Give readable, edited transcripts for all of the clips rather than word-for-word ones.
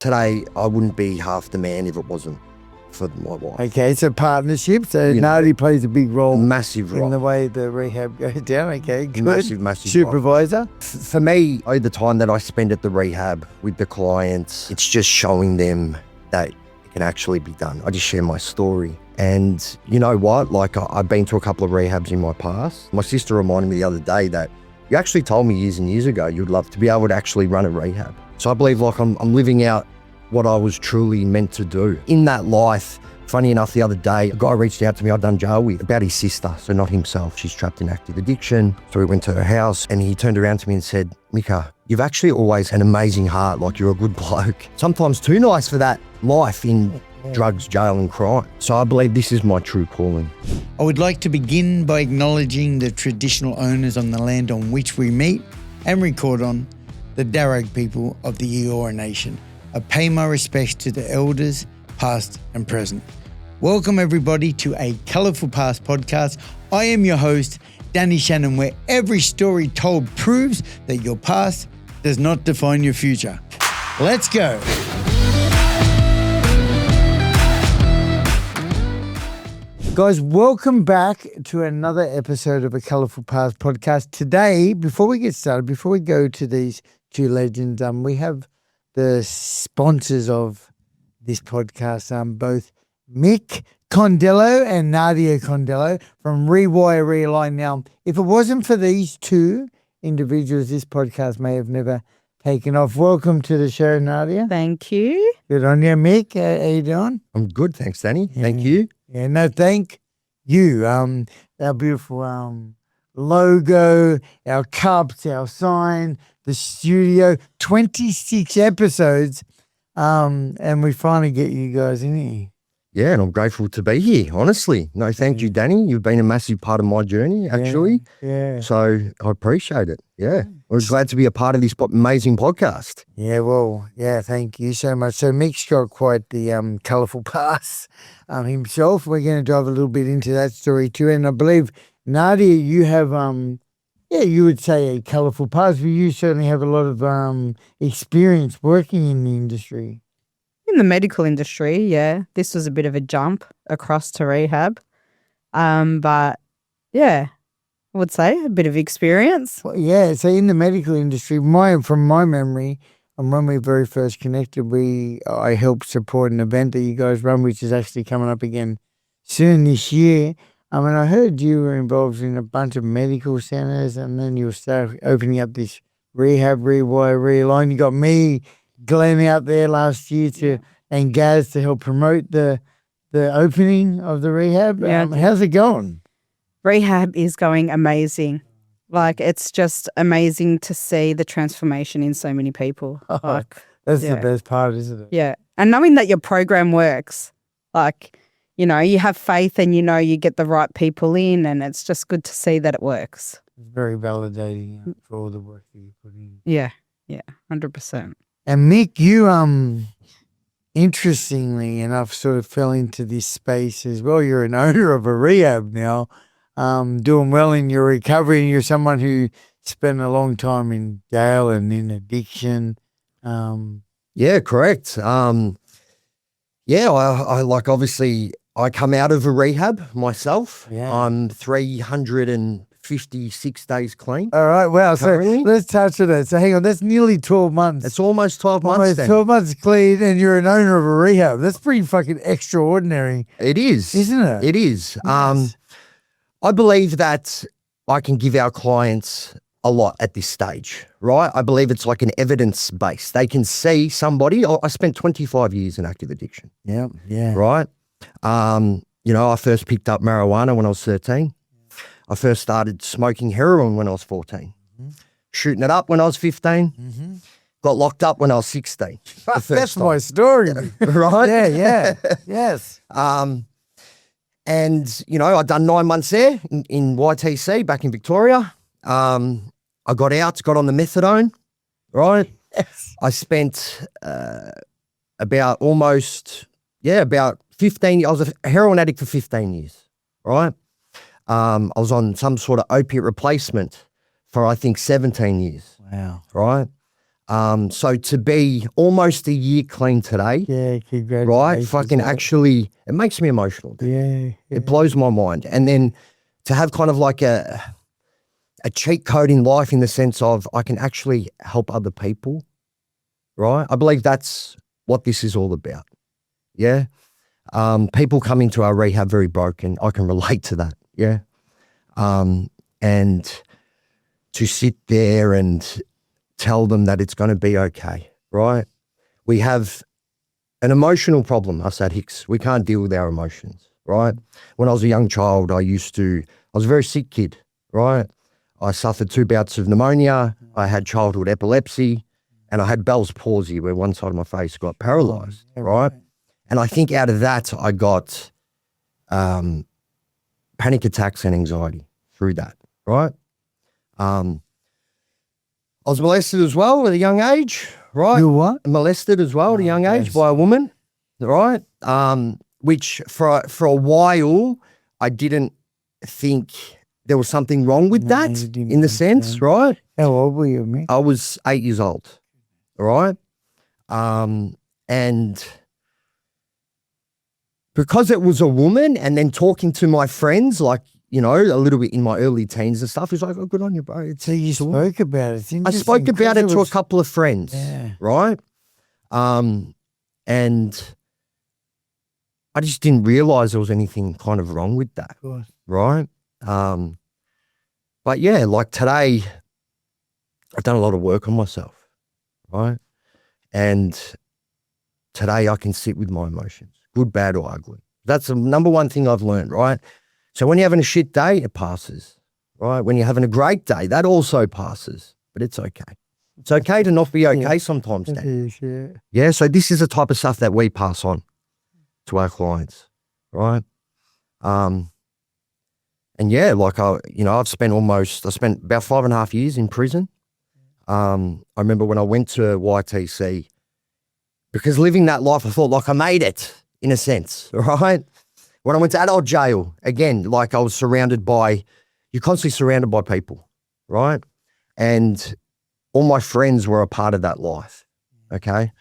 Today, I wouldn't be half the man if it wasn't for my wife. Okay, so partnership. So Nadia plays a big role. Massive role. In the way the rehab goes down. Okay, good. Massive Supervisor. For me, the time that I spend at the rehab with the clients, it's just showing them that it can actually be done. I just share my story. And you know what? Like, I've been to a couple of rehabs in my past. My sister reminded me the other day that you actually told me years and years ago you'd love to be able to actually run a rehab. So I believe like I'm living out what I was truly meant to do. In that life, funny enough, the other day, a guy reached out to me I'd done jail with about his sister, so not himself. She's trapped in active addiction. So we went to her house and he turned around to me and said, "Mika, you've actually always an amazing heart, like you're a good bloke. Sometimes too nice for that life in drugs, jail and crime." So I believe this is my true calling. I would like to begin by acknowledging the traditional owners on the land on which we meet and record on, the Darug people of the Eora Nation. I pay my respects to the elders, past and present. Welcome everybody to A Colourful Past Podcast. I am your host, Danny Shannon, where every story told proves that your past does not define your future. Let's go. Guys, welcome back to another episode of A Colourful Past Podcast. Today, before we get started, before we go to these two legends, we have the sponsors of this podcast, both Mick Condello and Nadia Condello from Rewire Realign. Now, if it wasn't for these two individuals, this podcast may have never taken off. Welcome to the show, Nadia. Thank you. Good on you, Mick. How you doing? I'm good, thanks, Danny. Yeah. Thank you. Yeah, no, thank you. Our beautiful logo, our cups, our sign, the studio, 26 episodes, and we finally get you guys in here. Yeah, and I'm grateful to be here, honestly. No, thank you, Danny. You've been a massive part of my journey, actually. Yeah. So I appreciate it. Yeah. We're glad to be a part of this amazing podcast. Yeah, well, yeah, thank you so much. So Mick's got quite the colourful past himself. We're going to dive a little bit into that story too. And I believe, Nadia, you have, you would say a colourful past, but you certainly have a lot of experience working in the industry. In the medical industry, yeah. This was a bit of a jump across to rehab. But yeah, I would say a bit of experience. Well, yeah, so in the medical industry, from my memory, and when we very first connected, I helped support an event that you guys run, which is actually coming up again soon this year. I mean, I heard you were involved in a bunch of medical centres, and then you start opening up this rehab, Rewire Realign. You got me, Glenn, out there last year and Gaz to help promote the opening of the rehab. Yeah. How's it going? Rehab is going amazing. Like, it's just amazing to see the transformation in so many people. That's the best part, isn't it? Yeah. And knowing that your program works, like, you know, you have faith and you know you get the right people in, and it's just good to see that it works. It's very validating for all the work that you put in. Yeah, 100%. And Mick, you interestingly enough sort of fell into this space as well. You're an owner of a rehab now, doing well in your recovery, and you're someone who spent a long time in jail and in addiction. Yeah, correct. I like, obviously I come out of a rehab myself. Yeah. I'm 356 days clean. All right, wow. Currently. So let's touch on that. So hang on, that's nearly 12 months. It's almost 12 months. Almost 12 months clean, and you're an owner of a rehab. That's pretty fucking extraordinary. It is. Isn't it? It is. Yes. I believe that I can give our clients a lot at this stage, right? I believe it's like an evidence base. They can see somebody. I spent 25 years in active addiction. Yeah. Right? I first picked up marijuana when I was 13. I first started smoking heroin when I was 14. Mm-hmm. Shooting it up when I was 15. Mm-hmm. Got locked up when I was 16. That's my story. Right? Yeah. Yes. And, I'd done 9 months there in YTC back in Victoria. I got out, got on the methadone, right? Yes. I spent about 15, I was a heroin addict for 15 years, right? I was on some sort of opiate replacement for, I think, 17 years. Wow. Right? So to be almost a year clean today, Yeah, congratulations. right? Fucking actually, it makes me emotional. Yeah. It blows my mind. And then to have kind of like a cheat code in life in the sense of I can actually help other people, right? I believe that's what this is all about. Yeah. People come into our rehab very broken. I can relate to that. Yeah. And to sit there and tell them that it's going to be okay, right? We have an emotional problem, us at Hicks. We can't deal with our emotions, right? When I was a young child, I was a very sick kid, right? I suffered 2 bouts of pneumonia. I had childhood epilepsy, and I had Bell's palsy where one side of my face got paralyzed, right? And I think out of that, I got panic attacks and anxiety through that, right? I was molested as well at a young age, right? You what? Molested as well at a young age by a woman, right? Which for a while, I didn't think there was something wrong with that in the sense, right? How old were you, Mick? I was 8 years old, right? And because it was a woman and then talking to my friends, like, you know, a little bit in my early teens and stuff, it's like, oh, good on you, bro. So you spoke about it. I spoke about it to a couple of friends, right? And I just didn't realize there was anything kind of wrong with that, right? But yeah, like today, I've done a lot of work on myself, right? And today I can sit with my emotions, good, bad, or ugly. That's the number one thing I've learned, right? So when you're having a shit day, it passes, right? When you're having a great day, that also passes, but it's okay. It's okay to not be okay sometimes, Dan. Yeah, so this is the type of stuff that we pass on to our clients, right? And yeah, like I spent about 5.5 years in prison. I remember when I went to YTC, because living that life, I thought like I made it in a sense, right? When I went to adult jail, again, like I was you're constantly surrounded by people, right? And all my friends were a part of that life, okay?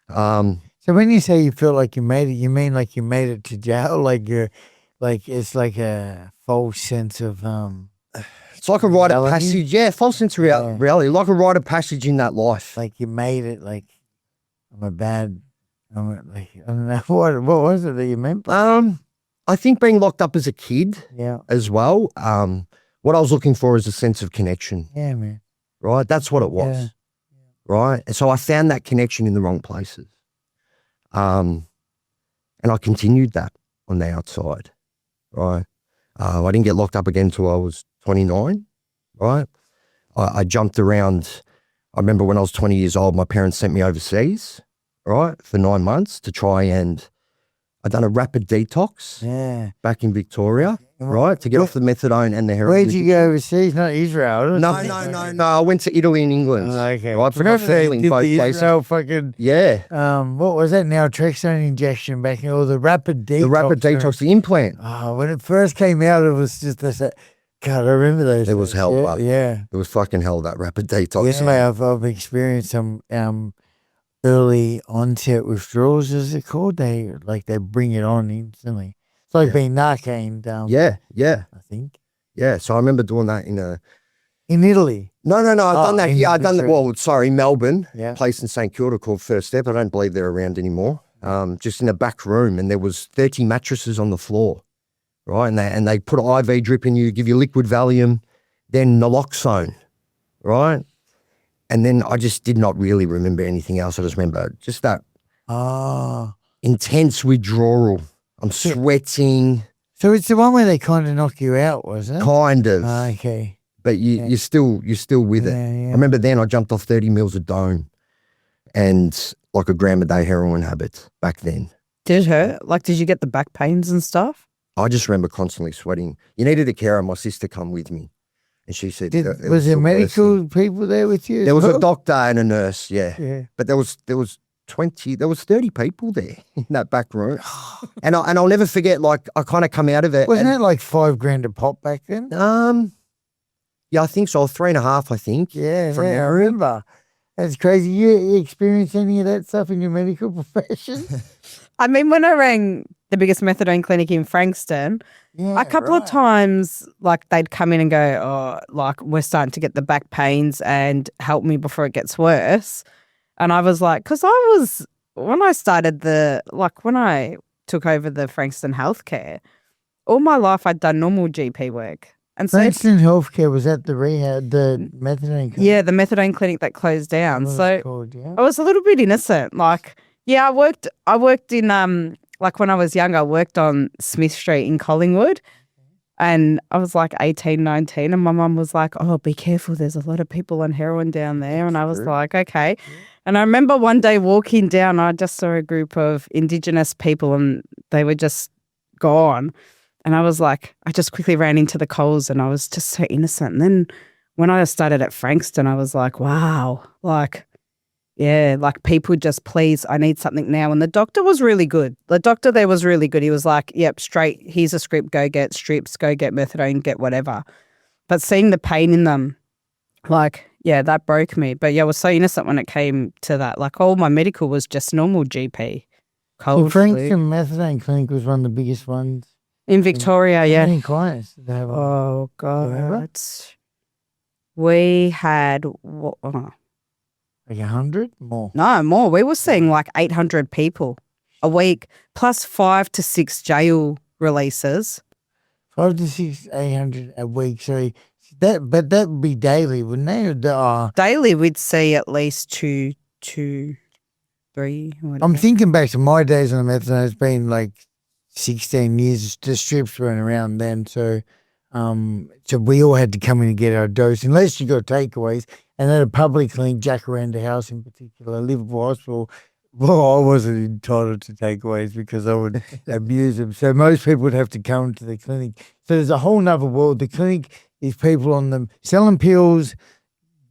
So when you say you feel like you made it, you mean like you made it to jail? Like it's like a false sense of it's like a rite of reality? passage, yeah, false sense of reality, like a rite of passage in that life. Like you made it, like I don't know, what was it that you meant? I think being locked up as a kid as well, what I was looking for is a sense of connection. Yeah, man. Right? That's what it was. Right? And so I found that connection in the wrong places. And I continued that on the outside. Right? I didn't get locked up again until I was 29. Right? I jumped around. I remember when I was 20 years old, my parents sent me overseas, right, for 9 months to try and I'd done a rapid detox back in Victoria, right, to get off the methadone and the heroin. Where'd you go overseas? Not Israel? No. I went to Italy and England. Okay. Right, for my family in both places. What was that naltrexone injection back in, or the rapid detox? The rapid detox, the implant. Oh, when it first came out, it was just this. God, I remember those. It was hell. Yeah. It was fucking hell, that rapid detox. Yeah, mate, I've experienced some early onset withdrawals, as they're called. They bring it on instantly. It's like being narcaned. I think. Yeah, so I remember doing that in Italy. No, I've done that. Yeah, I've done that. Well, sorry, Melbourne, place in St Kilda called First Step. I don't believe they're around anymore. Just in a back room, and there was 30 mattresses on the floor, right? And they put an IV drip in you, give you liquid Valium, then naloxone, right? And then I just did not really remember anything else. I just remember just that intense withdrawal. I'm sweating. So it's the one where they kind of knock you out, was it? Kind of. Okay. But you're still with it. Yeah. I remember then I jumped off 30 mils of dome and like a gram a day heroin habit back then. Did it hurt? Like, did you get the back pains and stuff? I just remember constantly sweating. You needed a carer, my sister come with me. And she said, was there medical people there with you? There was a doctor and a nurse, yeah. But there was 30 people there in that back room. and I'll never forget, like, I kind of come out of it. Wasn't it like $5,000 a pop back then? Yeah, I think so. 3.5, I think. Yeah, I remember. That's crazy. You experience any of that stuff in your medical profession? I mean, when I rang the biggest methadone clinic in Frankston, Yeah, a couple of times, like they'd come in and go, "Oh, like we're starting to get the back pains and help me before it gets worse." And I was like, because when I took over the Frankston Healthcare, all my life I'd done normal GP work. And so Frankston Healthcare was at the rehab, the methadone clinic. yeah, the methadone clinic that closed down. That's what So it's called, yeah. I was a little bit innocent. Like, yeah, I worked in like when I was younger, I worked on Smith Street in Collingwood. And I was like 18, 19, and my mum was like, "Oh, be careful. There's a lot of people on heroin down there." And I was like, okay. Yeah. And I remember one day walking down, I just saw a group of Indigenous people and they were just gone. And I was like, I just quickly ran into the Coles and I was just so innocent. And then when I started at Frankston, I was like, wow, like, yeah, like people just, please, I need something now. And the doctor was really good. The doctor there was really good. He was like, yep, straight, here's a script, go get strips, go get methadone, get whatever. But seeing the pain in them, like, yeah, that broke me. But yeah, I was so innocent when it came to that. Like all my medical was just normal GP. The Frankston Methadone Clinic was one of the biggest ones. In Victoria, yeah. How many clients did they have? Oh, God. We had... Like 100? More? No, more. We were seeing like 800 people a week, plus 5 to 6 jail releases. 5 to 6, 800 a week. So that would be daily, wouldn't they? Daily, we'd see at least 2, 3. Whatever. I'm thinking back to my days on the methadone. It's been like 16 years. The strips weren't around then, so we all had to come in and get our dose, unless you got takeaways. And at a public clinic, Jacaranda House in particular, Liverpool Hospital, well, I wasn't entitled to takeaways because I would abuse them. So most people would have to come to the clinic. So there's a whole nother world. The clinic is people on them selling pills,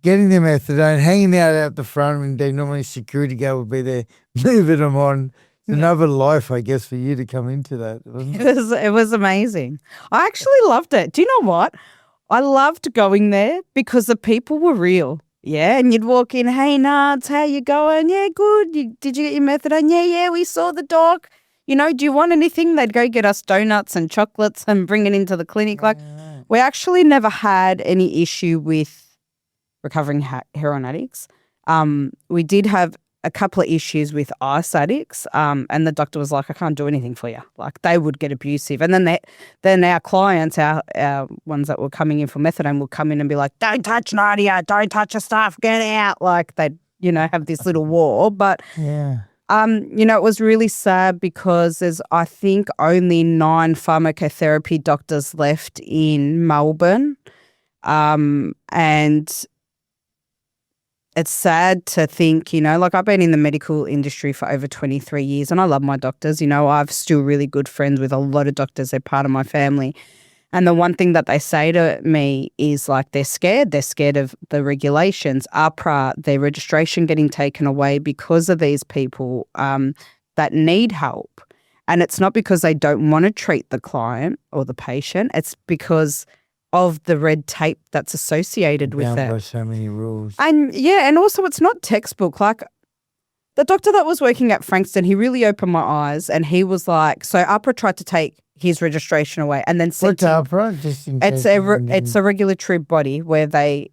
getting their methadone, hanging out the front, and they normally security guard would be there moving them on. It's another life, I guess, for you to come into that, wasn't it? It was amazing. I actually loved it. Do you know what? I loved going there because the people were real. Yeah, and you'd walk in, "Hey, Nards, how you going?" "Yeah, good. Did you get your methadone?" Yeah, we saw the doc. "Do you want anything?" They'd go get us donuts and chocolates and bring it into the clinic. Like, we actually never had any issue with recovering heroin addicts. We did have a couple of issues with ice addicts, and the doctor was like, "I can't do anything for you." Like, they would get abusive. And then our clients, our ones that were coming in for methadone, would come in and be like, "Don't touch Nadia, don't touch her stuff, get out." Like, they'd, have this little war. But, it was really sad because there's, I think, only 9 pharmacotherapy doctors left in Melbourne. And it's sad to think, like I've been in the medical industry for over 23 years and I love my doctors. I've still really good friends with a lot of doctors. They're part of my family. And the one thing that they say to me is like they're scared. They're scared of the regulations, APRA, their registration getting taken away because of these people that need help. And it's not because they don't want to treat the client or the patient. It's because of the red tape that's associated with it. By so many rules. And and also it's not textbook. Like the doctor that was working at Frankston, he really opened my eyes and he was like, so APRA tried to take his registration away and then said What's APRA? It's a regulatory body where they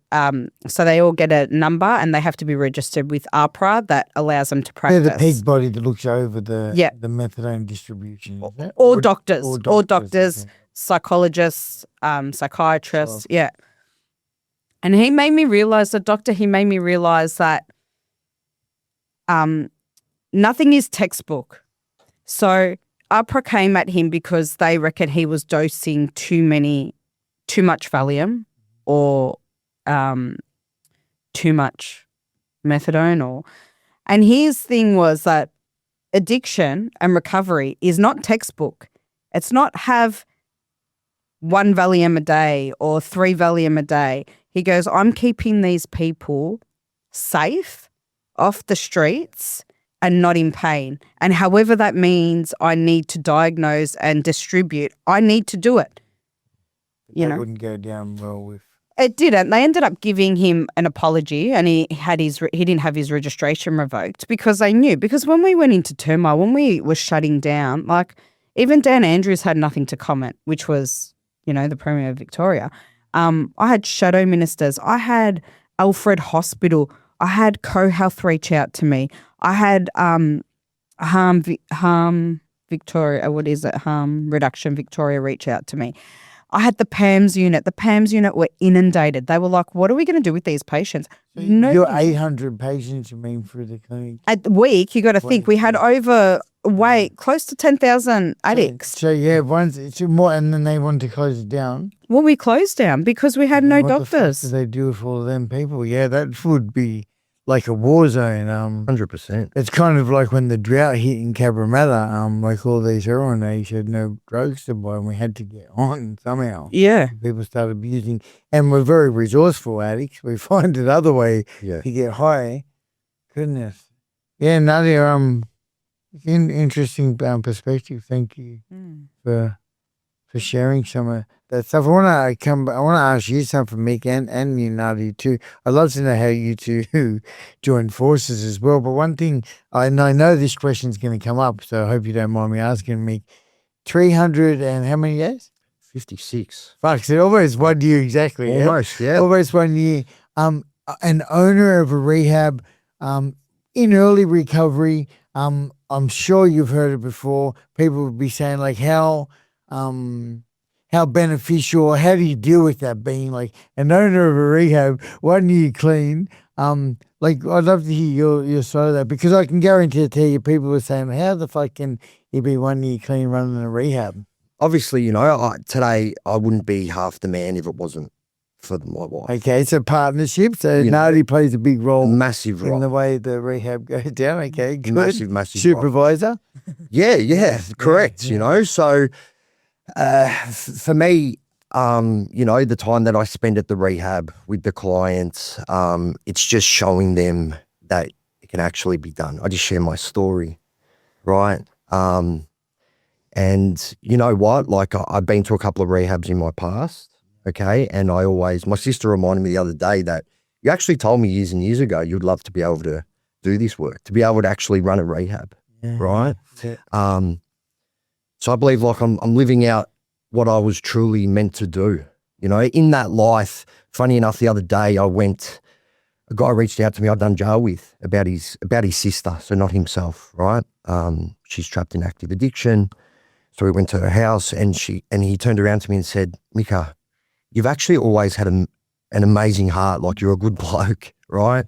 so they all get a number and they have to be registered with APRA that allows them to practice. They're the peak body that looks over the methadone distribution. Is that? Or doctors. Okay. Psychologists, psychiatrists, And he made me realize, he made me realize that nothing is textbook. So APRA came at him because they reckon he was dosing too much Valium or too much methadone and his thing was that addiction and recovery is not textbook. It's not have 1 Valium a day or 3 Valium a day. He goes, I'm keeping these people safe, off the streets and not in pain. And however that means I need to diagnose and distribute, I need to do it. That wouldn't go down well with... It didn't. They ended up giving him an apology, and he didn't have his registration revoked because they knew. Because when we went into turmoil, when we were shutting down, like even Dan Andrews had nothing to comment, which was, the Premier of Victoria. I had shadow ministers. I had Alfred Hospital. I had CoHealth reach out to me. I had Harm Victoria. What is it? Harm Reduction Victoria reach out to me. I had the PAMS unit. The PAMS unit were inundated. They were like, what are we going to do with these patients? So you're 800 patients, you mean, for the clinic? At the week, you got to think, we had close to 10,000 addicts. So it's more, and then they want to close it down. Well, we closed down because we had no doctors. What the fuck do they do with all of them people? Yeah, that would be like a war zone. 100%. It's kind of like when the drought hit in Cabramatta, like all these heroin addicts had no drugs to buy and we had to get on somehow. Yeah. People started abusing, and we're very resourceful addicts. We find another way to get high. Goodness. Yeah, Nadia, interesting perspective. Thank you for sharing some of that stuff. I want to ask you something, Mick, and you, Nadia, too. I'd love to know how you two joined forces as well. But one thing, I know this question's going to come up, so I hope you don't mind me asking, Mick. 300 and how many years? 56. Fuck, so almost 1 year exactly. Almost, yeah. Almost 1 year. An owner of a rehab, in early recovery. I'm sure you've heard it before. People would be saying like how beneficial, how do you deal with that being like an owner of a rehab, 1 year clean? Like I'd love to hear your side of that, because I can guarantee you people are saying, how the fuck can you be 1 year clean running a rehab? Obviously, today I wouldn't be half the man if it wasn't for my wife. Okay, it's a partnership, so Nadia plays a big role. Massive role. In the way the rehab goes down. Okay, good. Massive Supervisor? Role. Yeah, correct, So for me, the time that I spend at the rehab with the clients, it's just showing them that it can actually be done. I just share my story, right? And you know what? Like I've been to a couple of rehabs in my past, okay? And my sister reminded me the other day that you actually told me years and years ago you'd love to be able to do this work, to be able to actually run a rehab, right? Yeah. So I believe like I'm living out what I was truly meant to do, in that life. Funny enough, the other day a guy reached out to me I'd done jail with about his sister, so not himself, right? She's trapped in active addiction. So we went to her house and he turned around to me and said, Mika, you've actually always had an amazing heart. Like you're a good bloke, right?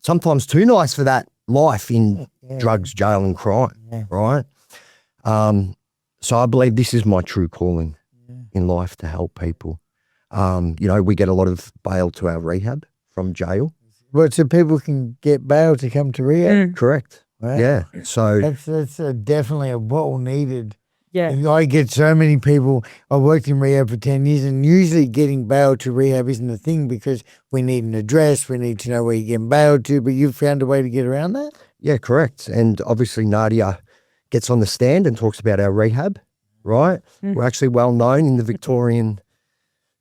Sometimes too nice for that life in drugs, jail and crime, right? So I believe this is my true calling in life, to help people. We get a lot of bail to our rehab from jail. Well, so people can get bail to come to rehab? Correct. Wow. Yeah. So that's definitely a well needed. Yeah. And I get so many people. I worked in rehab for 10 years, and usually getting bail to rehab isn't a thing because we need an address. We need to know where you're getting bailed to, but you've found a way to get around that? Yeah, correct. And obviously Nadia gets on the stand and talks about our rehab, right? We're actually well known in the Victorian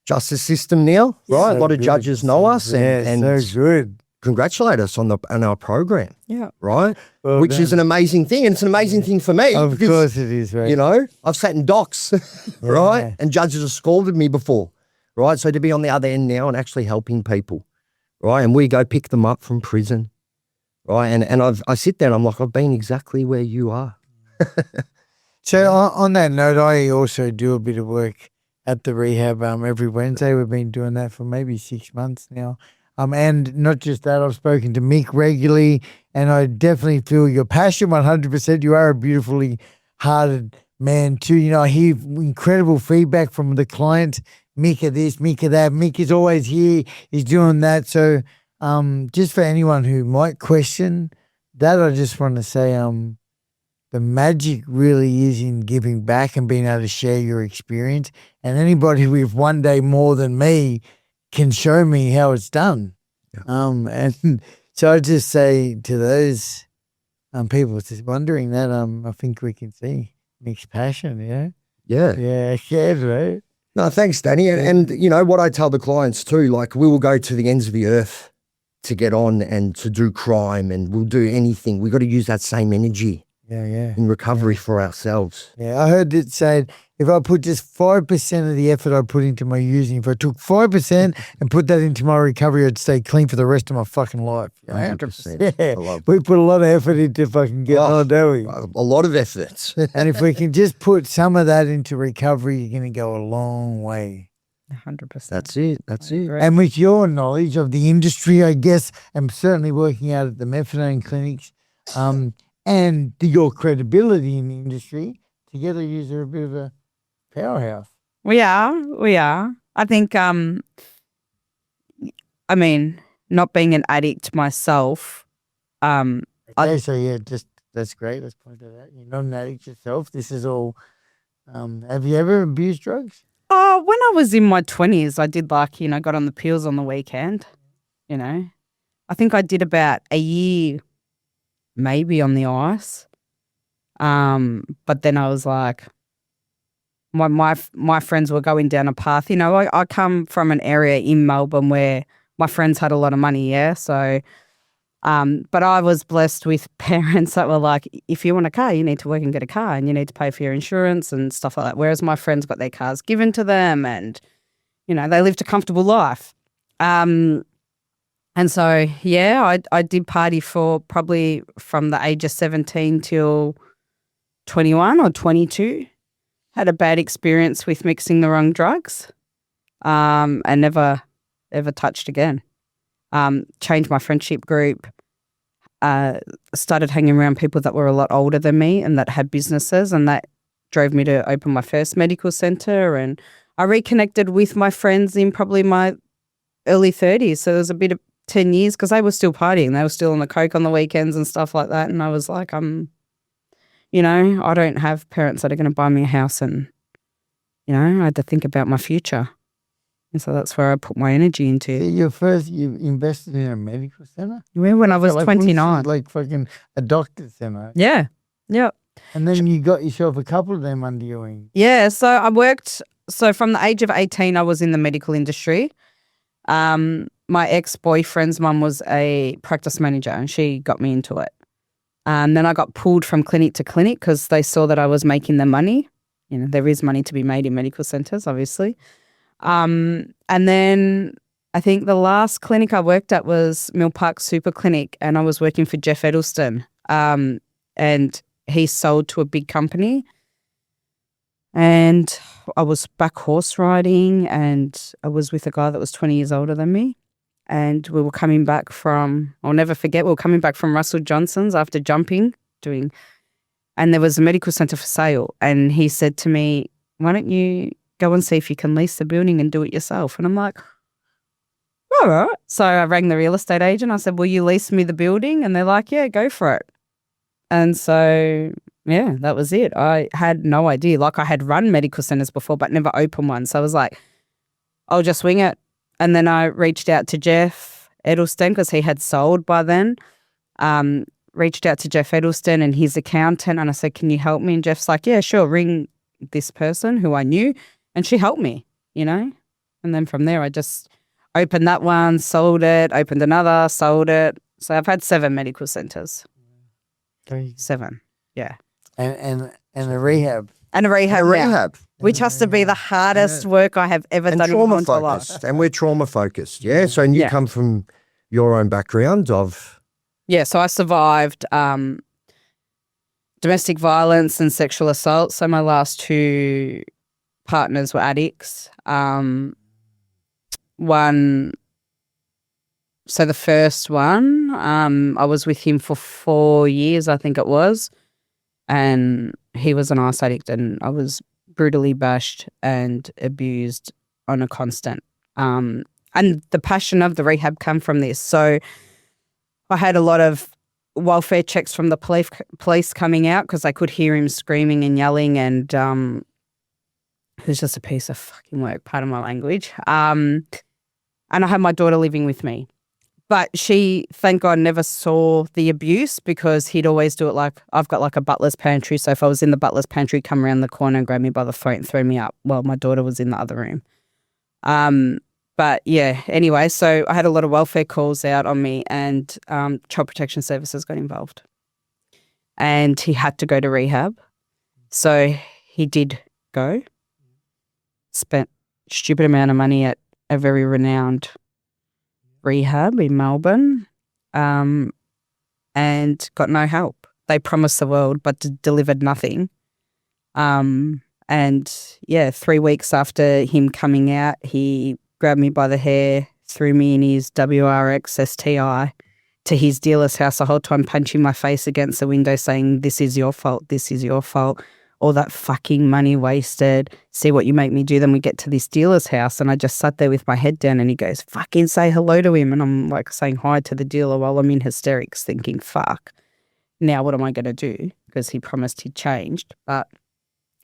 justice system now, right? So a lot of good. judges know us and so good. Congratulate us on our program. Yeah. Right? Well Which done. is an amazing thing. And it's an amazing thing for me. Of because, course it is, right? I've sat in docks, right? And judges have scolded me before, right? So to be on the other end now and actually helping people, right? And we go pick them up from prison, right? And I sit there and I'm like, I've been exactly where you are. So on that note, I also do a bit of work at the rehab every Wednesday. We've been doing that for maybe 6 months now. And not just that, I've spoken to Mick regularly, and I definitely feel your passion 100%. You are a beautifully hearted man too. I hear incredible feedback from the clients. Mick of this, Mick of that. Mick is always here. He's doing that. So just for anyone who might question that, I just want to say the magic really is in giving back and being able to share your experience. And anybody with one day more than me can show me how it's done. Yeah. And so I just say to those people just wondering that, I think we can see Mick's passion, Yeah. Yeah, shared, right? No, thanks, Danny. And you know what I tell the clients too, like we will go to the ends of the earth to get on and to do crime, and we'll do anything. We got to use that same energy Yeah. in recovery for ourselves. Yeah, I heard it said if I put just 5% of the effort I put into my using, if I took 5% and put that into my recovery, I'd stay clean for the rest of my fucking life. 100%. Yeah, I love we put a lot of effort into fucking getting on, don't we? a lot of effort. And if we can just put some of that into recovery, you're going to go a long way. 100%. That's it. That's it. And with your knowledge of the industry, I guess, and certainly working out at the methadone clinics, and your credibility in the industry, together you're a bit of a powerhouse. We are. I think, I mean, not being an addict myself, Okay, so yeah, just that's great. Let's point that out. You're not an addict yourself. This is all. Have you ever abused drugs? when I was in my 20s, I did got on the pills on the weekend, I think I did about a year maybe on the ice. But then I was like, my friends were going down a path. I come from an area in Melbourne where my friends had a lot of money, yeah. So, but I was blessed with parents that were like, if you want a car, you need to work and get a car, and you need to pay for your insurance and stuff like that. Whereas my friends got their cars given to them, and they lived a comfortable life. And so, yeah, I did party for probably from the age of 17 till 21 or 22. Had a bad experience with mixing the wrong drugs, and never ever touched again. Changed my friendship group, started hanging around people that were a lot older than me and that had businesses, and that drove me to open my first medical centre. And I reconnected with my friends in probably my early 30s. So there was a bit of 10 years because they were still partying. They were still on the coke on the weekends and stuff like that. And I was like, I don't have parents that are going to buy me a house, and, I had to think about my future. And so that's where I put my energy into. You invested in a medical center? When I was 29. Like fucking a doctor's center. Yeah. Yeah. And then you got yourself a couple of them under your wing. Yeah. So I worked, from the age of 18, I was in the medical industry. My ex-boyfriend's mum was a practice manager, and she got me into it. Then I got pulled from clinic to clinic because they saw that I was making them money. There is money to be made in medical centres, obviously. And then I think the last clinic I worked at was Mill Park Super Clinic, and I was working for Jeff Edelston. And he sold to a big company. And I was back horse riding, and I was with a guy that was 20 years older than me. And we were coming back from, I'll never forget, we were coming back from Russell Johnson's after jumping, and there was a medical centre for sale. And he said to me, why don't you go and see if you can lease the building and do it yourself? And I'm like, all right. So I rang the real estate agent. I said, will you lease me the building? And they're like, yeah, go for it. And so, yeah, that was it. I had no idea. I had run medical centres before, but never opened one. So I was like, I'll just wing it. And then I reached out to Jeff Edelston because he had sold by then. Reached out to Jeff Edelston and his accountant, and I said, can you help me? And Jeff's like, yeah, sure, ring this person who I knew. And she helped me, And then from there, I just opened that one, sold it, opened another, sold it. So I've had 7 medical centres. 7, yeah. And a rehab. And a rehab. Rehab. Which has to be the hardest work I have ever done in my entire life. And we're trauma focused, yeah? So you come from your own background of... Yeah, so I survived domestic violence and sexual assault. So my last 2 partners were addicts. The first one, I was with him for 4 years, I think it was. And he was an ice addict, and I was brutally bashed and abused on a constant. And the passion of the rehab came from this. So I had a lot of welfare checks from the police coming out because I could hear him screaming and yelling, and it was just a piece of fucking work, pardon my language. And I had my daughter living with me. But she, thank God, never saw the abuse because he'd always do it like, I've got like a butler's pantry. So if I was in the butler's pantry, come around the corner and grab me by the throat and throw me up while my daughter was in the other room. But yeah, anyway, so I had a lot of welfare calls out on me and Child Protection Services got involved. And he had to go to rehab. So he did go, spent a stupid amount of money at a very renowned rehab in Melbourne, and got no help. They promised the world but delivered nothing. And yeah, 3 weeks after him coming out, he grabbed me by the hair, threw me in his WRX STI to his dealer's house the whole time, punching my face against the window saying, "This is your fault, this is your fault. All that fucking money wasted. See what you make me do." Then we get to this dealer's house and I just sat there with my head down and he goes, "Fucking say hello to him." And I'm like saying hi to the dealer while I'm in hysterics thinking, fuck, now what am I going to do? Because he promised he'd changed. And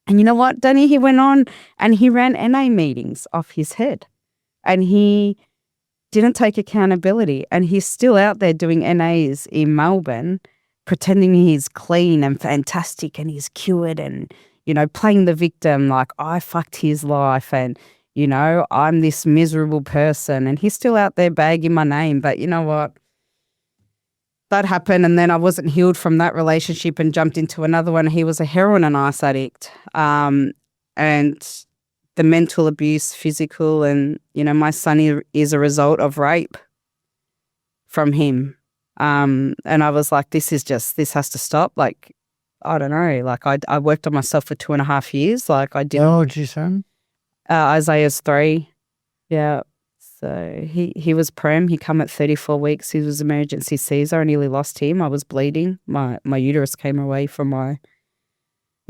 you know what, Danny? He went on and he ran NA meetings off his head and he didn't take accountability and he's still out there doing NAs in Melbourne pretending he's clean and fantastic and he's cured and, you know, playing the victim like I fucked his life and, you know, I'm this miserable person and he's still out there bagging my name. But you know what? That happened and then I wasn't healed from that relationship and jumped into another one. He was a heroin and ice addict. And the mental abuse, physical, and, you know, my son is a result of rape from him. And I was like, this has to stop. Like, I don't know. Like, I worked on myself for 2.5 years. Like, I did. How old's your son? Isaiah's 3. Yeah. So he was prem. He come at 34 weeks. He was emergency Caesar. I nearly lost him. I was bleeding. My uterus came away from my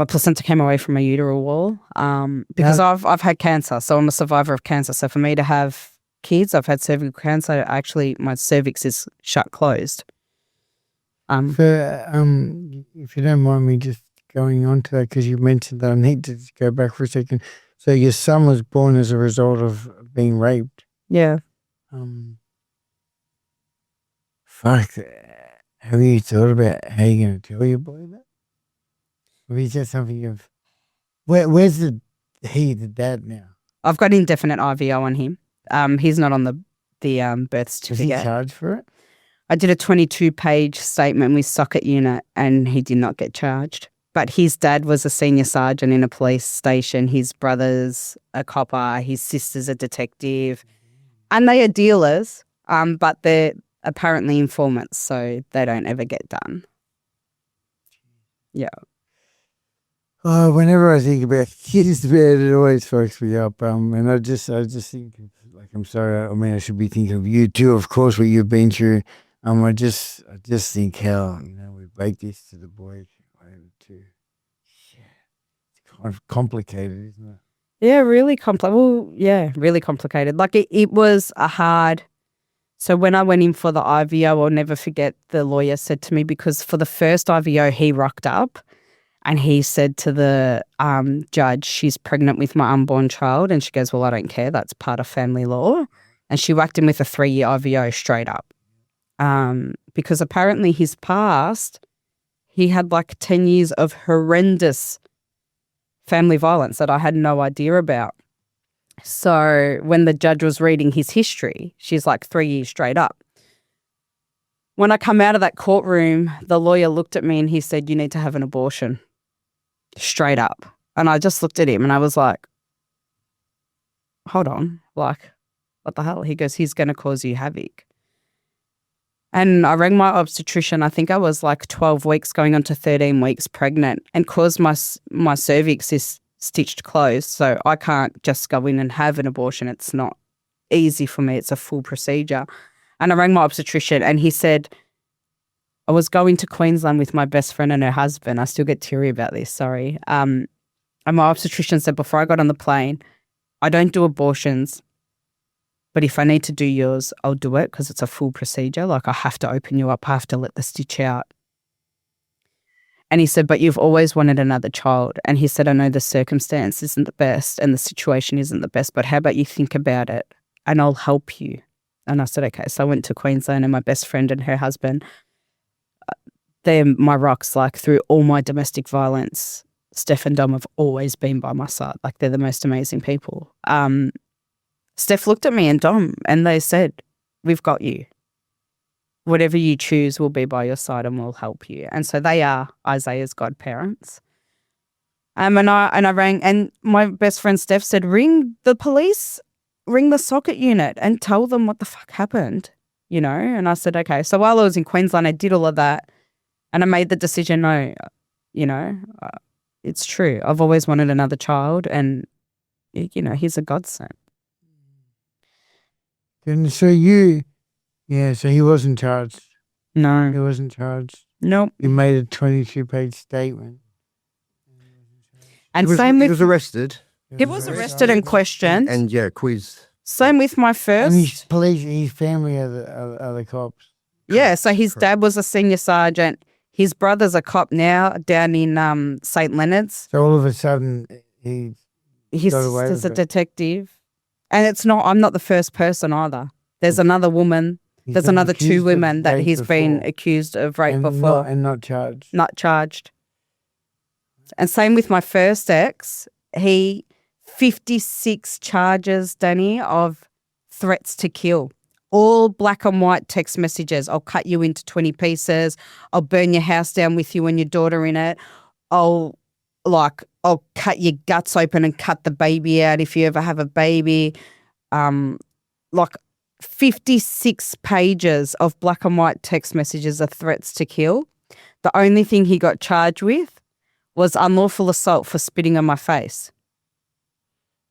placenta came away from my uteral wall. Because I've had cancer. So I'm a survivor of cancer. So for me to have kids, I've had cervical cancer. Actually, my cervix is shut closed. If you don't mind me just going on to that, because you mentioned that, I need to just go back for a second. So your son was born as a result of being raped. Yeah. Fuck. Have you thought about how you're going to tell your boy that? Or is that something you've... Where's the dad now? I've got indefinite IVO on him. He's not on the birth certificate. Was he charged for it? I did a 22-page statement with socket unit and he did not get charged. But his dad was a senior sergeant in a police station. His brother's a copper. His sister's a detective. And they are dealers, but they're apparently informants, so they don't ever get done. Yeah. Oh, whenever I think about kids, man, it always fucks me up. And I just think, like, I'm sorry. I mean, I should be thinking of you too, of course, what you've been through. I just think how, you know, we break this to the boy, too. Yeah, it's kind of complicated, isn't it? Yeah, really complicated. Well, yeah, really complicated. Like it was a hard. So when I went in for the IVO, I'll never forget the lawyer said to me, because for the first IVO, he rocked up and he said to the judge, "She's pregnant with my unborn child." And she goes, "Well, I don't care. That's part of family law." And she whacked him with a 3-year IVO straight up. Because apparently his past, he had like 10 years of horrendous family violence that I had no idea about. So when the judge was reading his history, she's like 3 years straight up. When I come out of that courtroom, the lawyer looked at me and he said, "You need to have an abortion." Straight up. And I just looked at him and I was like, hold on, like, what the hell? He goes, "He's going to cause you havoc." And I rang my obstetrician. I think I was like 12 weeks going on to 13 weeks pregnant, and because my cervix is stitched closed, so I can't just go in and have an abortion. It's not easy for me. It's a full procedure. And I rang my obstetrician and he said, I was going to Queensland with my best friend and her husband. I still get teary about this, sorry. And my obstetrician said before I got on the plane, "I don't do abortions, but if I need to do yours, I'll do it because it's a full procedure. Like, I have to open you up. I have to let the stitch out." And he said, "But you've always wanted another child." And he said, "I know the circumstance isn't the best and the situation isn't the best, but how about you think about it and I'll help you And I said, okay. So I went to Queensland, and my best friend and her husband, they're my rocks. Like, through all my domestic violence, Steph and Dom have always been by my side. Like, they're the most amazing people. Steph looked at me and Dom, and they said, we've got you. Whatever you choose, we'll be by your side and we'll help you. And so they are Isaiah's godparents. And I rang, and my best friend Steph said, ring the police, ring the socket unit and tell them what the fuck happened, you know? And I said, okay. So while I was in Queensland, I did all of that, and I made the decision, no, you know, it's true. I've always wanted another child, and, you know, he's a godsend. And so so he wasn't charged. No. He wasn't charged. Nope. He made a 22-page statement. And he was arrested. He was arrested and questioned. And quizzed. Same with my first. And his family are the cops. Yeah, so his dad was a senior sergeant. His brother's a cop now down in St. Leonard's. So all of a sudden, his sister's a detective. And I'm not the first person either. There's another woman. There's another 2 women that he's been accused of rape before. Not charged. Not charged. And same with my first ex. 56 charges, Danny, of threats to kill. All black and white text messages. I'll cut you into 20 pieces. I'll burn your house down with you and your daughter in it. I'll cut your guts open and cut the baby out if you ever have a baby. 56 pages of black and white text messages of threats to kill. The only thing he got charged with was unlawful assault for spitting on my face.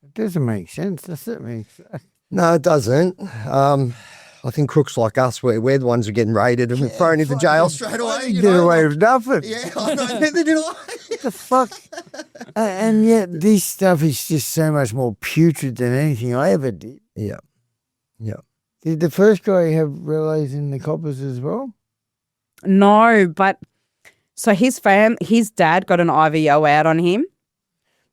It doesn't make sense, does it? No, it doesn't. I think crooks like us, we're the ones who are getting raided and thrown into jail straight away. Get away with nothing. Yeah, I know. They did What the fuck? And yet this stuff is just so much more putrid than anything I ever did. Yeah. Did the first guy have realising the coppers as well? No, but so his dad got an IVO out on him.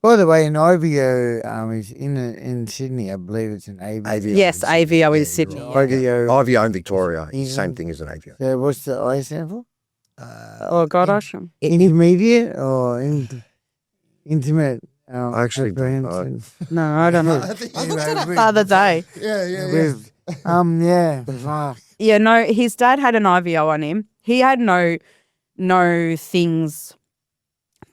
By the way, an IVO is in Sydney. I believe it's an AVO. Yes, AVO in Sydney. Right. IVO in Victoria. Same thing as an AVO. So what's the I stand for? Gosh. Intermediate or intimate? I actually don't. No, I don't know. I looked it up the other day. Yeah. Fuck. Yeah, no, his dad had an IVO on him. He had no things,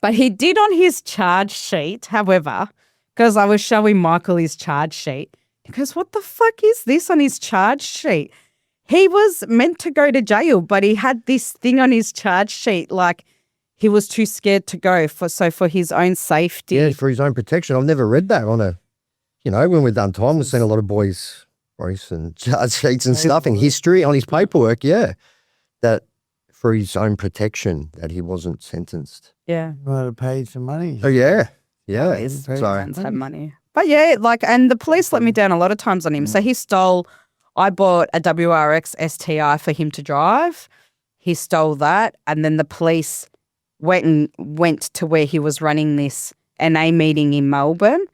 but he did on his charge sheet, however, because I was showing Michael his charge sheet. He goes, what the fuck is this on his charge sheet? He was meant to go to jail, but he had this thing on his charge sheet, like he was too scared to go for his own safety. Yeah, for his own protection. I've never read that on when we've done time, we've seen a lot of boys' briefs and charge sheets and stuff and history on his paperwork, that for his own protection that he wasn't sentenced. Yeah. Might have paid some money. Oh, yeah. His friends had money. But yeah, and the police let me down a lot of times on him. So I bought a WRX STI for him to drive. He stole that. And then the police went to where he was running this NA meeting in Melbourne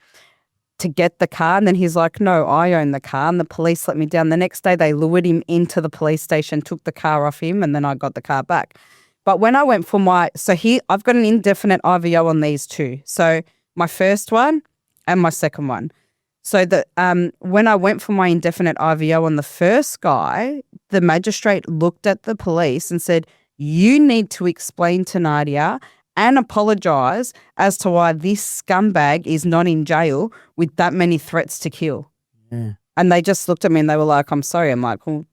to get the car. And then he's like, no, I own the car. And the police let me down. The next day they lured him into the police station, took the car off him, and then I got the car back. But when I went for I've got an indefinite IVO on these two. So my first one and my second one. So when I went for my indefinite IVO on the first guy, the magistrate looked at the police and said, you need to explain to Nadia and apologise as to why this scumbag is not in jail with that many threats to kill. Yeah. And they just looked at me and they were like, I'm sorry. I'm like, well,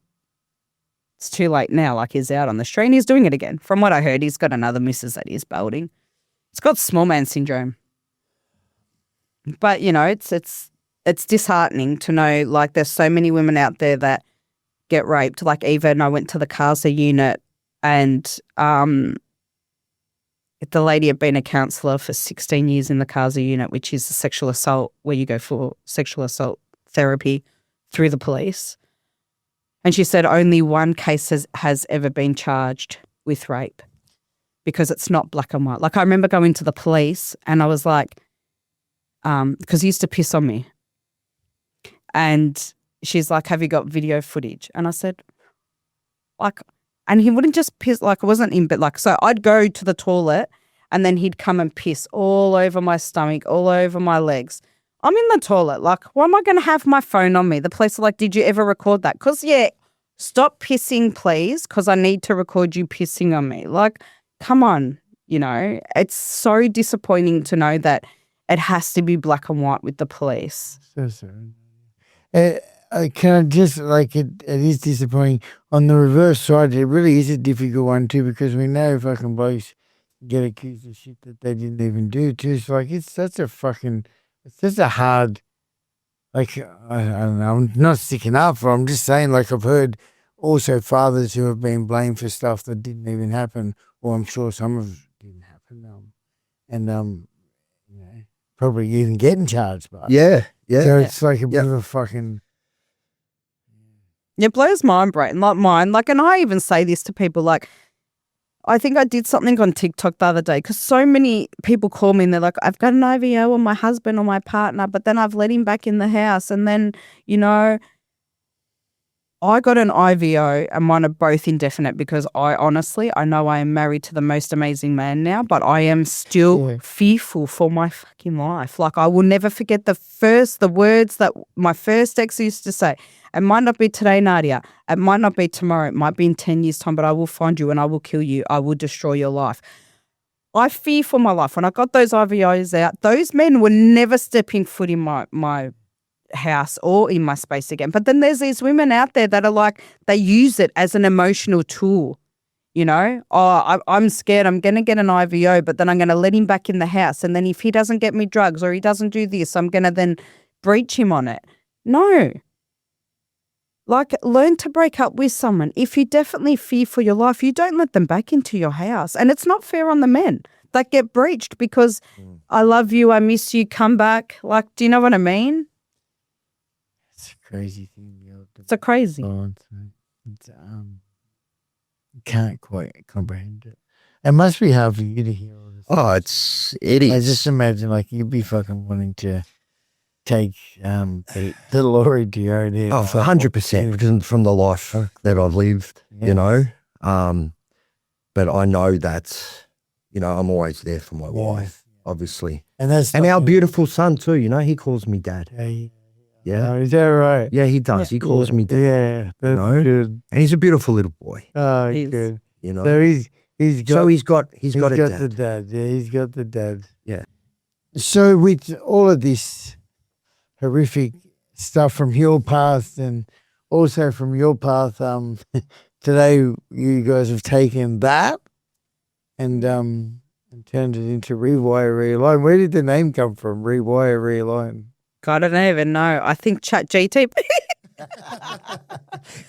it's too late now. Like, he's out on the street and he's doing it again. From what I heard, he's got another missus that he's belting. It's got small man syndrome. But, it's disheartening to know, like, there's so many women out there that get raped. Like, Eva and I went to the CASA unit and the lady had been a counsellor for 16 years in the CASA unit, which is the sexual assault, where you go for sexual assault therapy through the police. And she said only one case has ever been charged with rape because it's not black and white. Like, I remember going to the police and I was like, because he used to piss on me. And she's like, have you got video footage? And I said, like, and he wouldn't just piss, like I wasn't in, but like, so I'd go to the toilet and then he'd come and piss all over my stomach, all over my legs. I'm in the toilet. Like, why am I going to have my phone on me? The police are like, did you ever record that? Because, yeah, stop pissing, please, because I need to record you pissing on me. Like, come on, you know. It's so disappointing to know that it has to be black and white with the police. So sorry. Can I just, like, it is disappointing. On the reverse side, it really is a difficult one too, because we know fucking blokes get accused of shit that they didn't even do too. It's like, it's such a hard, like, I don't know, I'm not sticking up for, I'm just saying, like, I've heard also fathers who have been blamed for stuff that didn't even happen, or I'm sure some of it didn't happen, and you know, probably even getting charged by it. Yeah. So it's like a bit of a fucking... It blows my brain, like mine. Like, and I even say this to people, like, I think I did something on TikTok the other day because so many people call me and they're like, I've got an IVO on my husband or my partner, but then I've let him back in the house. And then, you know, I got an IVO and mine are both indefinite because I know I am married to the most amazing man now, but I am still fearful for my fucking life. Like, I will never forget the words that my first ex used to say. It might not be today, Nadia. It might not be tomorrow. It might be in 10 years' time, but I will find you and I will kill you. I will destroy your life. I fear for my life. When I got those IVOs out, those men were never stepping foot in my house or in my space again. But then there's these women out there that are like, they use it as an emotional tool. You know, I'm scared I'm going to get an IVO, but then I'm going to let him back in the house. And then if he doesn't get me drugs or he doesn't do this, I'm going to then breach him on it. No. Like, learn to break up with someone. If you definitely fear for your life, you don't let them back into your house. And it's not fair on the men that get breached because I love you, I miss you, come back. Like, do you know what I mean? It's a crazy thing. It's a crazy. It's, you can't quite comprehend it. It must be hard for you to hear all this. Oh, it is. I just imagine, like, you'd be fucking wanting to take the lorry to your own head. Oh, 100%, because from the life that I've lived, you know. But I know that, you know, I'm always there for my wife, obviously. And our beautiful son too, you know, he calls me dad. Yeah. Oh, is that right? Yeah, he does. He calls me dad. Yeah, that's good. And he's a beautiful little boy. Oh, good. You know. So he's got the dad. Yeah, he's got the dad. Yeah. So with all of this horrific stuff from your past and also from your path, today you guys have taken that and turned it into Rewire Realign. Where did the name come from, Rewire Realign? God, I don't even know. I think ChatGPT.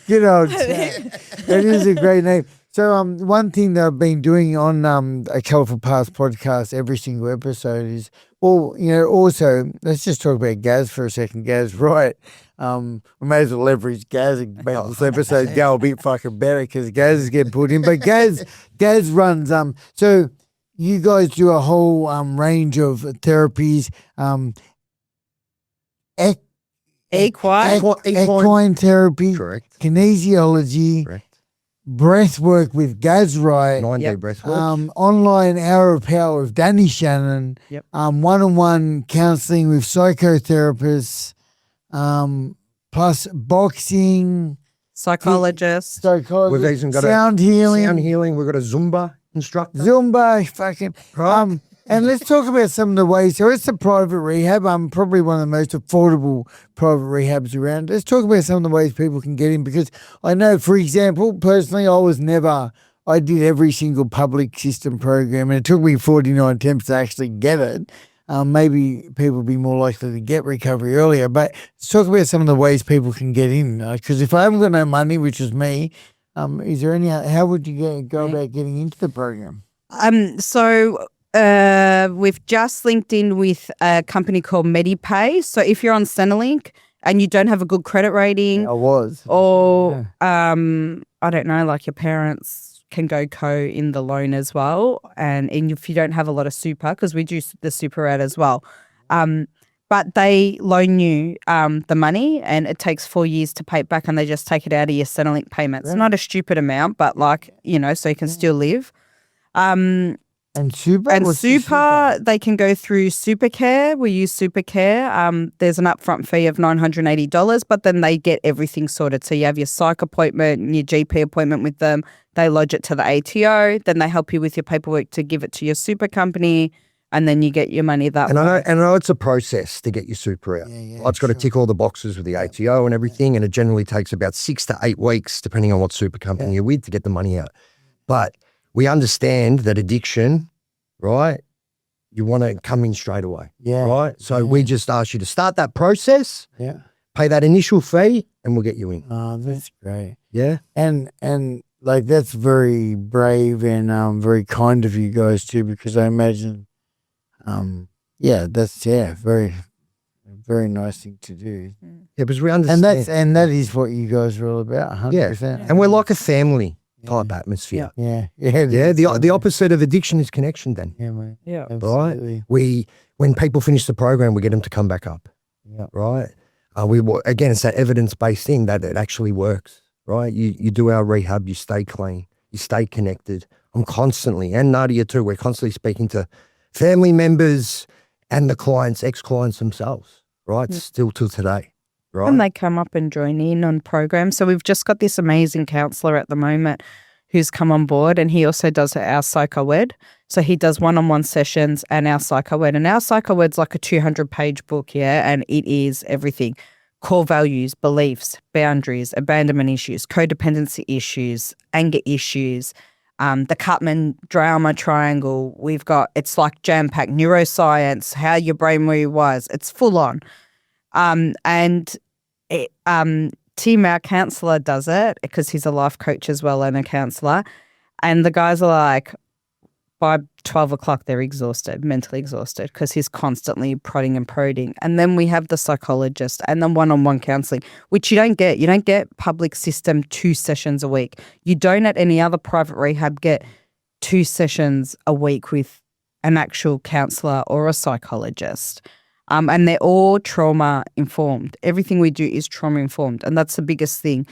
Good old Chat. That is a great name. So one thing that I've been doing on A Colourful Past podcast every single episode is, well, you know, also, let's just talk about Gaz for a second. Gaz, right? We may as well leverage Gaz and make this episode go a bit fucking better because Gaz is getting put in. But Gaz runs, so you guys do a whole range of therapies, equine therapy, Correct. kinesiology, Correct. breath work with Gaz Wright, 9-day breath work. online Hour of Power with Danny Shannon, one-on-one counselling with psychotherapists, plus boxing, Psychologist. We've even got sound healing. We've got a Zumba instructor. Zumba, fucking Right. and let's talk about some of the ways. So it's a private rehab. Probably one of the most affordable private rehabs around. Let's talk about some of the ways people can get in, because I know, for example, personally, I did every single public system program, and it took me 49 attempts to actually get it. Maybe people would be more likely to get recovery earlier. But let's talk about some of the ways people can get in. Because if I haven't got no money, which is me, is there any? How would you go about getting into the program? We've just linked in with a company called MediPay. So if you're on Centrelink and you don't have a good credit rating, I was, or I don't know, like your parents can go in the loan as well. And if you don't have a lot of super, because we do the super out as well, but they loan you the money, and it takes 4 years to pay it back, and they just take it out of your Centrelink payments. It's not a stupid amount, but so you can still live. And super? And What's the super, they can go through Supercare. We use Supercare. There's an upfront fee of $980, but then they get everything sorted. So you have your psych appointment and your GP appointment with them. They lodge it to the ATO. Then they help you with your paperwork to give it to your super company, and then you get your money that way. I know it's a process to get your super out. It's got to tick all the boxes with the ATO and everything, and it generally takes about 6 to 8 weeks, depending on what super company you're with, to get the money out. But we understand that addiction, right, you want to come in straight away, right? So we just ask you to start that process, pay that initial fee, and we'll get you in. Oh, that's great. Yeah. And like that's very brave and very kind of you guys too, because I imagine, that's very, very nice thing to do. Yeah, because we understand. And that is what you guys are all about, 100%. Yeah, and we're like a family type atmosphere. Yeah. The opposite of addiction is connection. Then, mate. Yeah, Absolutely. right? When people finish the program, we get them to come back up. Yeah. Right. Again, it's that evidence-based thing that it actually works. Right. You do our rehab. You stay clean. You stay connected. I'm constantly, and Nadia too. We're constantly speaking to family members and the clients, ex-clients themselves. Right. Still till today. Right. And they come up and join in on programs. So we've just got this amazing counsellor at the moment who's come on board, and he also does our psycho-ed. So he does one-on-one sessions and our psycho-ed. And our psycho-ed's like a 200-page book, and it is everything. Core values, beliefs, boundaries, abandonment issues, codependency issues, anger issues, the Cutman drama triangle. It's like jam-packed neuroscience, how your brain rewires. It's full on. Tim, our counsellor, does it because he's a life coach as well and a counsellor. And the guys are like, by 12 o'clock, they're exhausted, mentally exhausted, because he's constantly prodding and prodding. And then we have the psychologist and then one-on-one counselling, which you don't get. You don't get public system 2 sessions a week. You don't at any other private rehab get 2 sessions a week with an actual counsellor or a psychologist. And they're all trauma-informed. Everything we do is trauma-informed. And that's the biggest thing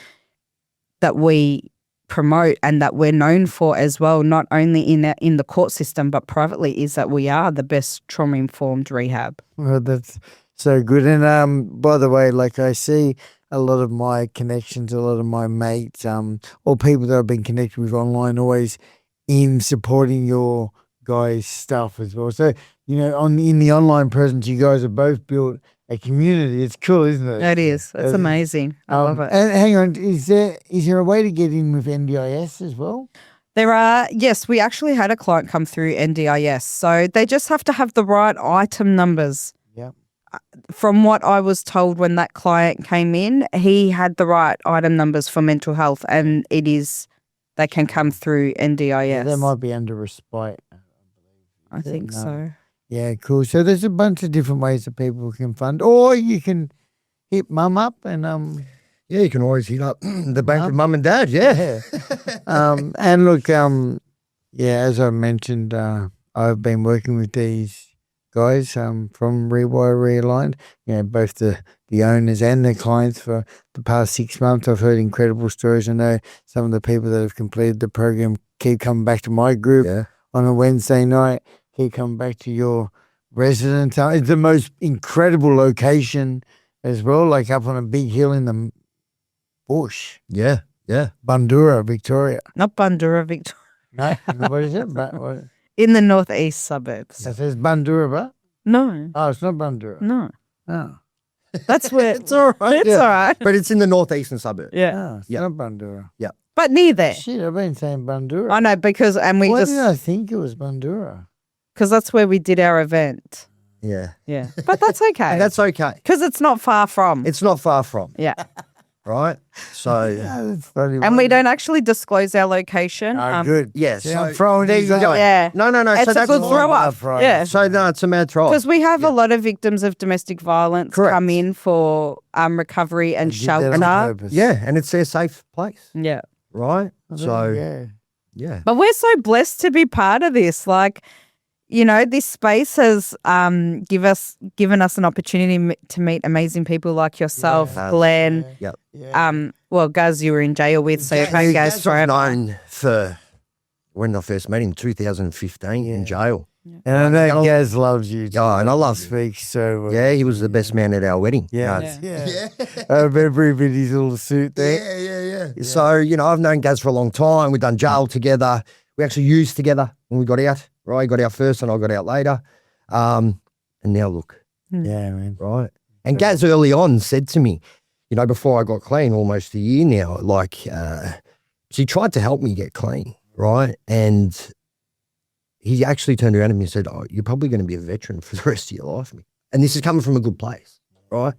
that we promote and that we're known for as well, not only in the court system but privately, is that we are the best trauma-informed rehab. Well, that's so good. And by the way, like I see a lot of my connections, a lot of my mates, or people that I've been connected with online, always in supporting your guys' stuff as well. So, in the online presence, you guys have both built a community. It's cool, isn't it? It is. It's amazing. I love it. And hang on, is there a way to get in with NDIS as well? There are, yes, we actually had a client come through NDIS. So they just have to have the right item numbers. Yeah. From what I was told when that client came in, he had the right item numbers for mental health, and they can come through NDIS. Yeah, they might be under respite. I think so. Yeah, cool. So there's a bunch of different ways that people can fund, or you can hit mum up and you can always hit up the bank with mum and dad. Yeah. And look, as I mentioned, I've been working with these guys from Rewire Realign, both the owners and their clients for the past 6 months. I've heard incredible stories. I know some of the people that have completed the program keep coming back to my group on a Wednesday night. Keep coming back to your residence. It's the most incredible location as well, like up on a big hill in the bush. Yeah. Bundoora, Victoria. Not Bundoora, Victoria. No? What is it? In the northeast suburbs. That says Bundoora, but? No. Oh, it's not Bundoora. No. Oh. That's where... It's all right. It's all right. But it's in the northeastern suburb. Yeah. Oh, it's not Bundoora. Yeah. But near there. Shit, I've been saying Bundoora. I know, because... Why did I think it was Bundoora? Because that's where we did our event. Yeah. Yeah. But that's okay. And that's okay. Because it's not far from. It's not far from. Yeah. Right? So... That's funny. And we don't actually disclose our location. Good. Yeah. See, I'm throwing these out. Yeah. No. It's a good throw up. Yeah. So, no, it's a mad throw. Because we have a lot of victims of domestic violence come in for recovery and shelter. Yeah, and it's their safe place. Yeah. Right? So, yeah. But we're so blessed to be part of this. Like, you know, this space has given us an opportunity to meet amazing people like yourself, Glenn. Well, Guz, you were in jail with, so you've known Guz forever. Known for when I first met him, 2015 in jail. And I know Gaz loves you. Yeah, and I love him. Speaks so well. Yeah, he was the best man at our wedding. Yeah. I remember him in his little suit there. Yeah. So, you know, I've known Gaz for a long time. We've done jail together. We actually used together when we got out, right? He got out first and I got out later. And now look. Yeah, man. Right. And Gaz early on said to me, you know, before I got clean, almost a year now, like, she tried to help me get clean, right? And he actually turned around to me and said, oh, you're probably going to be a veteran for the rest of your life. And this is coming from a good place, right?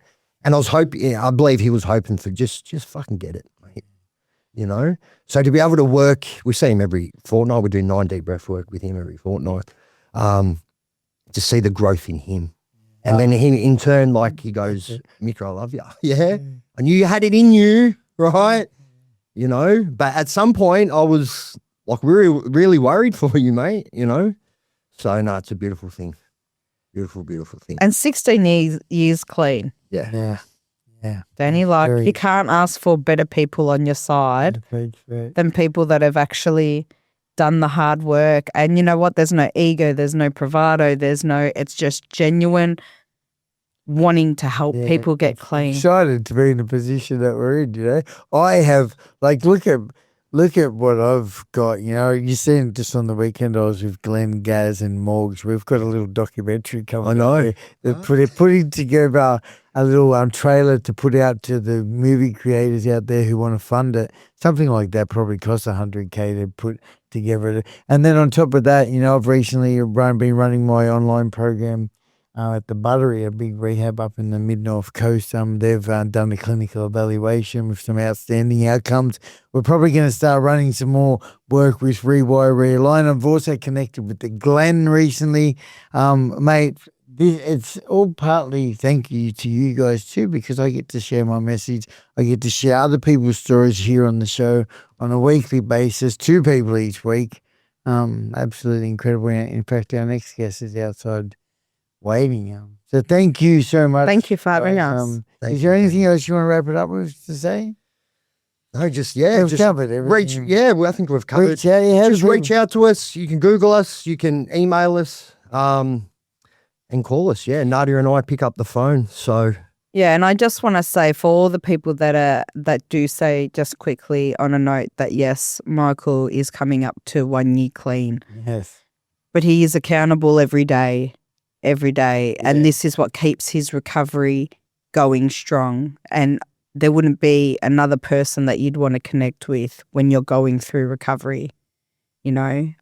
And I was hoping, I believe he was hoping for just fucking get it, mate. You know? So to be able to work, we see him every fortnight. We do 9 deep breath work with him every fortnight. To see the growth in him. And then he, in turn, like he goes, Mick, I love you. Yeah. I knew you had it in you, right? You know, but at some point I was like really worried for you, mate, you know? So, no, it's a beautiful thing. Beautiful, beautiful thing. And 16 years clean. Yeah. Danny, like, you can't ask for better people on your side than people that have actually done the hard work. And you know what? There's no ego, there's no bravado, it's just genuine wanting to help people get clean. Excited to be in the position that we're in, you know. I have, like, look at what I've got, you know. You seen just on the weekend I was with Glenn, Gaz and Morgs. We've got a little documentary coming. I know. They're putting together a little trailer to put out to the movie creators out there who want to fund it. Something like that probably costs $100K to put together. And then on top of that, you know, I've recently been running my online program at the Buttery, a big rehab up in the mid-north coast. They've done a clinical evaluation with some outstanding outcomes. We're probably going to start running some more work with Rewire Realign. I've also connected with the Glenn recently. Mate, it's all partly thank you to you guys too, because I get to share my message. I get to share other people's stories here on the show on a weekly basis, 2 people each week. Absolutely incredible. In fact, our next guest is outside waiting. So thank you so much. Thank you for having us. Is there anything else you want to wrap it up with to say? No, We've covered everything. I think we've covered. Reach out to us. You can Google us. You can email us. And call us. Yeah, Nadia and I pick up the phone. So yeah, and I just want to say for all the people that do say just quickly on a note that yes, Michael is coming up to 1 year clean. Yes, but he is accountable every day, and this is what keeps his recovery going strong. And there wouldn't be another person that you'd want to connect with when you're going through recovery. You know,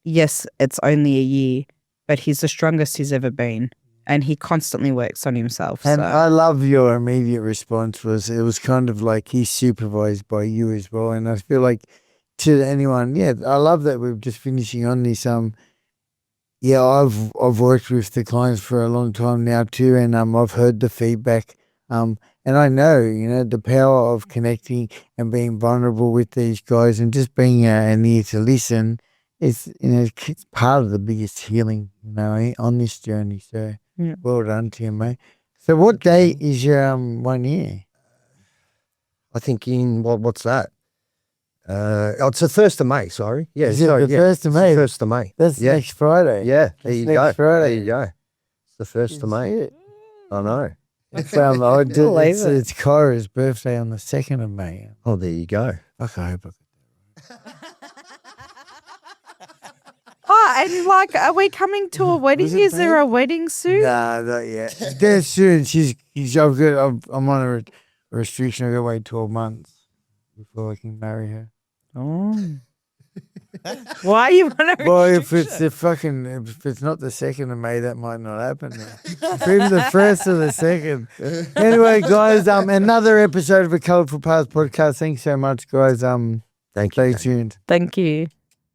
yes, it's only a year. But he's the strongest he's ever been, and he constantly works on himself. And I love your immediate response it was kind of like he's supervised by you as well. And I feel like to anyone, I love that we're just finishing on this. I've worked with the clients for a long time now too, and I've heard the feedback. And I know, you know, the power of connecting and being vulnerable with these guys and just being an ear to listen. It's part of the biggest healing, you know, on this journey. So well done to you, mate. So what day is your 1 year? I think in what's that? It's the 1st of May. Sorry, yeah, is it the 1st of May? 1st of May. That's next Friday. Yeah, there you go. Friday. There you go. It's the 1st of May. It. I know. It's Kyra's birthday on the 2nd of May. Oh, there you go. Okay, I hope I Oh, and like, are we coming to a wedding? Is there a wedding soon? Nah, not yet. There's soon. I'm on a restriction. I've got to wait 12 months before I can marry her. Oh. Why are you on a restriction? Well, if it's not the 2nd of May, that might not happen. If even the 1st or the 2nd. Anyway, guys, another episode of A Colourful Past Podcast. Thanks so much, guys. Thank you. Stay tuned. Thank you.